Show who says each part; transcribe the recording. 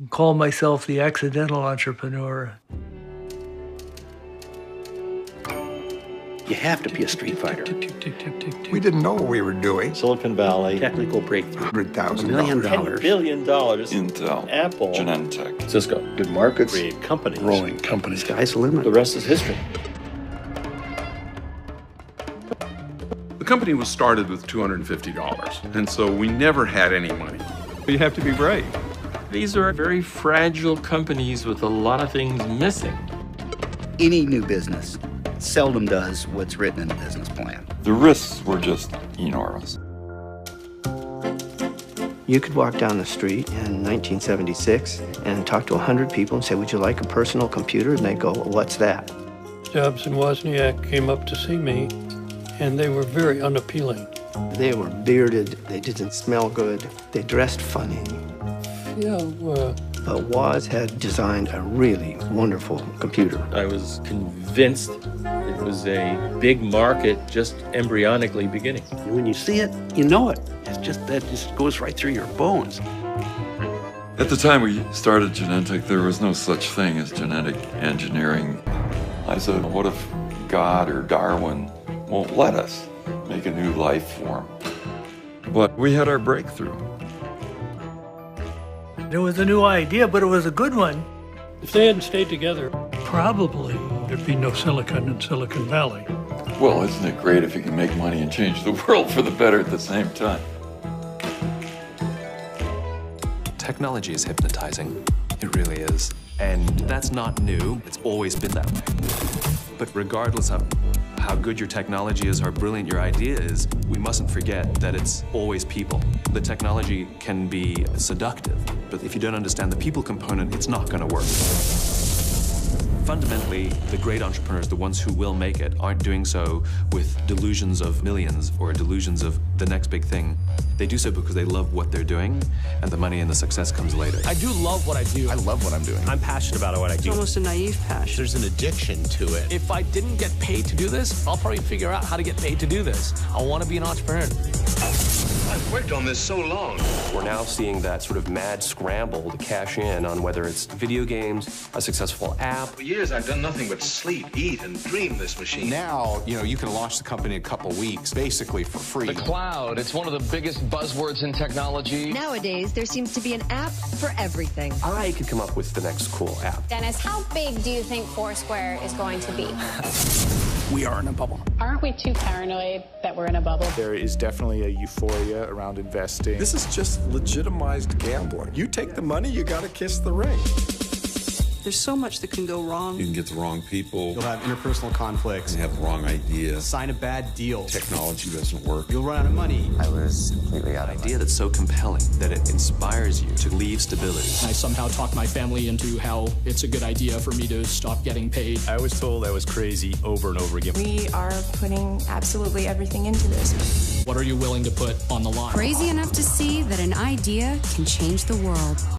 Speaker 1: Call myself the accidental entrepreneur.
Speaker 2: You have to be a street fighter.
Speaker 3: We didn't know what we were doing.
Speaker 2: Silicon Valley, technical breakthrough.
Speaker 3: $100,000.
Speaker 2: $1 million.
Speaker 4: $10 billion.
Speaker 5: Intel,
Speaker 4: Apple,
Speaker 5: Genentech,
Speaker 4: Cisco.
Speaker 2: Good markets.
Speaker 4: Create companies.
Speaker 3: Growing companies.
Speaker 2: Sky's the limit.
Speaker 4: The rest is history.
Speaker 6: The company was started with $250, and so we never had any money.
Speaker 7: You have to be brave.
Speaker 8: These are very fragile companies with a lot of things missing.
Speaker 2: Any new business seldom does what's written in the business plan.
Speaker 5: The risks were just enormous.
Speaker 9: You could walk down the street in 1976 and talk to 100 people and say, would you like a personal computer? And they'd go, well, what's that?
Speaker 7: Jobs and Wozniak came up to see me, and they were very unappealing.
Speaker 9: They were bearded, they didn't smell good, they dressed funny. But Woz had designed a really wonderful computer.
Speaker 8: I was convinced it was a big market just embryonically beginning.
Speaker 2: And when you see it, you know it. That just goes right through your bones.
Speaker 5: At the time we started Genentech, there was no such thing as genetic engineering. I said, what if God or Darwin won't let us make a new life form? But we had our breakthrough.
Speaker 1: It was a new idea, but it was a good one.
Speaker 7: If they hadn't stayed together, probably there'd be no silicon in Silicon Valley.
Speaker 5: Well, isn't it great if you can make money and change the world for the better at the same time?
Speaker 10: Technology is hypnotizing. It really is. And that's not new. It's always been that way. But regardless of how good your technology is, how brilliant your idea is, we mustn't forget that it's always people. The technology can be seductive, but if you don't understand the people component, it's not going to work. Fundamentally, the great entrepreneurs, the ones who will make it, aren't doing so with delusions of millions or delusions of the next big thing. They do so because they love what they're doing, and the money and the success comes later.
Speaker 11: I do love what I do.
Speaker 3: I love what I'm doing.
Speaker 11: I'm passionate about what I do.
Speaker 12: It's almost a naive passion.
Speaker 11: There's an addiction to it. If I didn't get paid to do this, I'll probably figure out how to get paid to do this. I want to be an entrepreneur.
Speaker 13: I've worked on this so long.
Speaker 14: We're now seeing that sort of mad scramble to cash in on whether it's video games, a successful app.
Speaker 13: For years, I've done nothing but sleep, eat, and dream this machine.
Speaker 15: Now, you can launch the company in a couple weeks, basically for free.
Speaker 16: The cloud, it's one of the biggest buzzwords in technology.
Speaker 17: Nowadays, there seems to be an app for everything.
Speaker 14: I could come up with the next cool app.
Speaker 18: Dennis, how big do you think Foursquare is going to be?
Speaker 15: We are in a bubble.
Speaker 18: Aren't we too paranoid that we're in a bubble?
Speaker 19: There is definitely a euphoria around investing.
Speaker 3: This is just legitimized gambling. You take the money, you gotta kiss the ring.
Speaker 12: There's so much that can go wrong.
Speaker 20: You can get the wrong people.
Speaker 15: You'll have interpersonal conflicts.
Speaker 20: You have the wrong idea.
Speaker 15: Sign a bad deal.
Speaker 20: Technology doesn't work.
Speaker 15: You'll run out of money.
Speaker 14: I was completely out of
Speaker 10: An idea that's so compelling that it inspires you to leave stability.
Speaker 11: I somehow talked my family into how it's a good idea for me to stop getting paid.
Speaker 19: I was told I was crazy over and over again.
Speaker 12: We are putting absolutely everything into this.
Speaker 11: What are you willing to put on the line?
Speaker 17: Crazy enough to see that an idea can change the world.